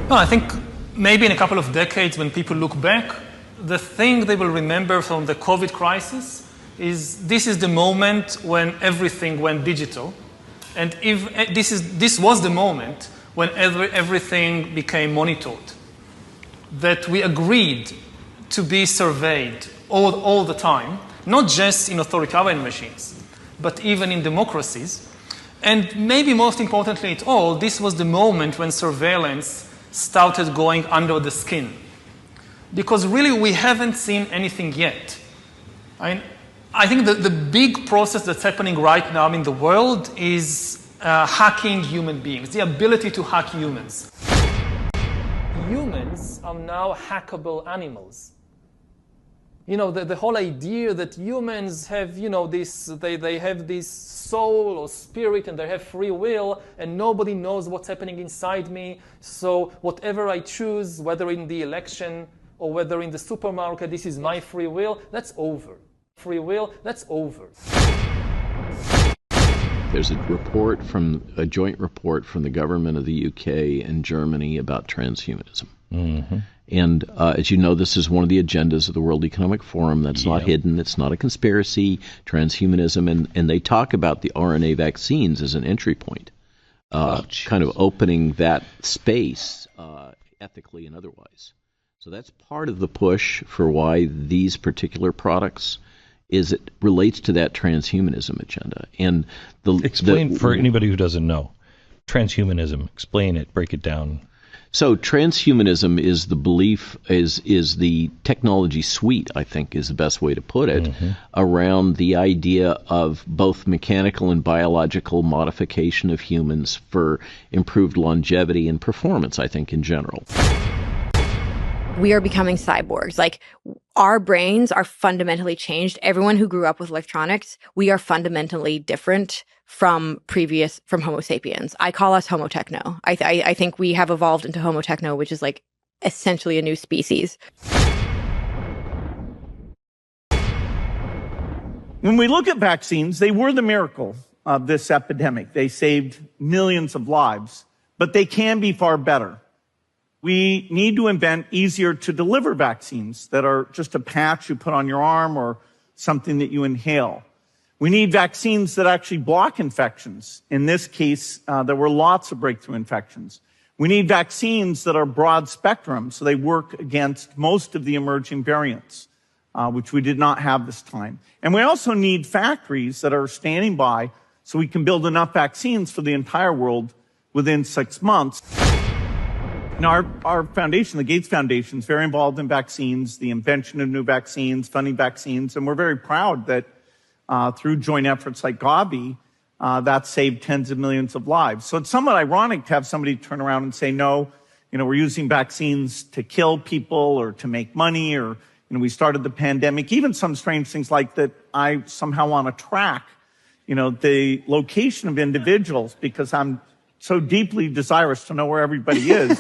No, I think maybe in a couple of decades when people look back, the thing they will remember from the COVID crisis is this is the moment when everything went digital. And if this was the moment when everything became monitored, that we agreed to be surveyed all the time, not just in authoritarian machines, but even in democracies. And maybe most importantly at all, this was the moment when surveillance started going under the skin. Because really we haven't seen anything yet. I think the big process that's happening right now in the world is hacking human beings, the ability to hack humans. Humans are now hackable animals. You know, the whole idea that humans have, you know, they have this soul or spirit and they have free will and nobody knows what's happening inside me. So whatever I choose, whether in the election or whether in the supermarket, this is my free will, that's over. Free will, that's over. There's a joint report from the government of the UK and Germany about transhumanism. Mm-hmm. And as you know, this is one of the agendas of the World Economic Forum. That's not hidden. It's not a conspiracy, transhumanism. And they talk about the RNA vaccines as an entry point, kind of opening that space ethically and otherwise. So that's part of the push for why these particular products is it relates to that transhumanism agenda. And explain for anybody who doesn't know, transhumanism, explain it, break it down. So transhumanism is the belief, is the technology suite, I think is the best way to put it, around the idea of both mechanical and biological modification of humans for improved longevity and performance, I think, in general. We are becoming cyborgs. Like, our brains are fundamentally changed. Everyone who grew up with electronics, we are fundamentally different from Homo sapiens. I call us Homo techno. I think we have evolved into Homo techno, which is like essentially a new species. When we look at vaccines, they were the miracle of this epidemic. They saved millions of lives, but they can be far better. We need to invent easier to deliver vaccines that are just a patch you put on your arm or something that you inhale. We need vaccines that actually block infections. In this case, there were lots of breakthrough infections. We need vaccines that are broad spectrum, so they work against most of the emerging variants, which we did not have this time. And we also need factories that are standing by so we can build enough vaccines for the entire world within 6 months. Now, our foundation, the Gates Foundation, is very involved in vaccines, the invention of new vaccines, funding vaccines, and we're very proud that through joint efforts like Gavi, that saved tens of millions of lives. So it's somewhat ironic to have somebody turn around and say, no, you know, we're using vaccines to kill people or to make money, or, you know, we started the pandemic, even some strange things like that I somehow want to track, you know, the location of individuals because I'm so deeply desirous to know where everybody is.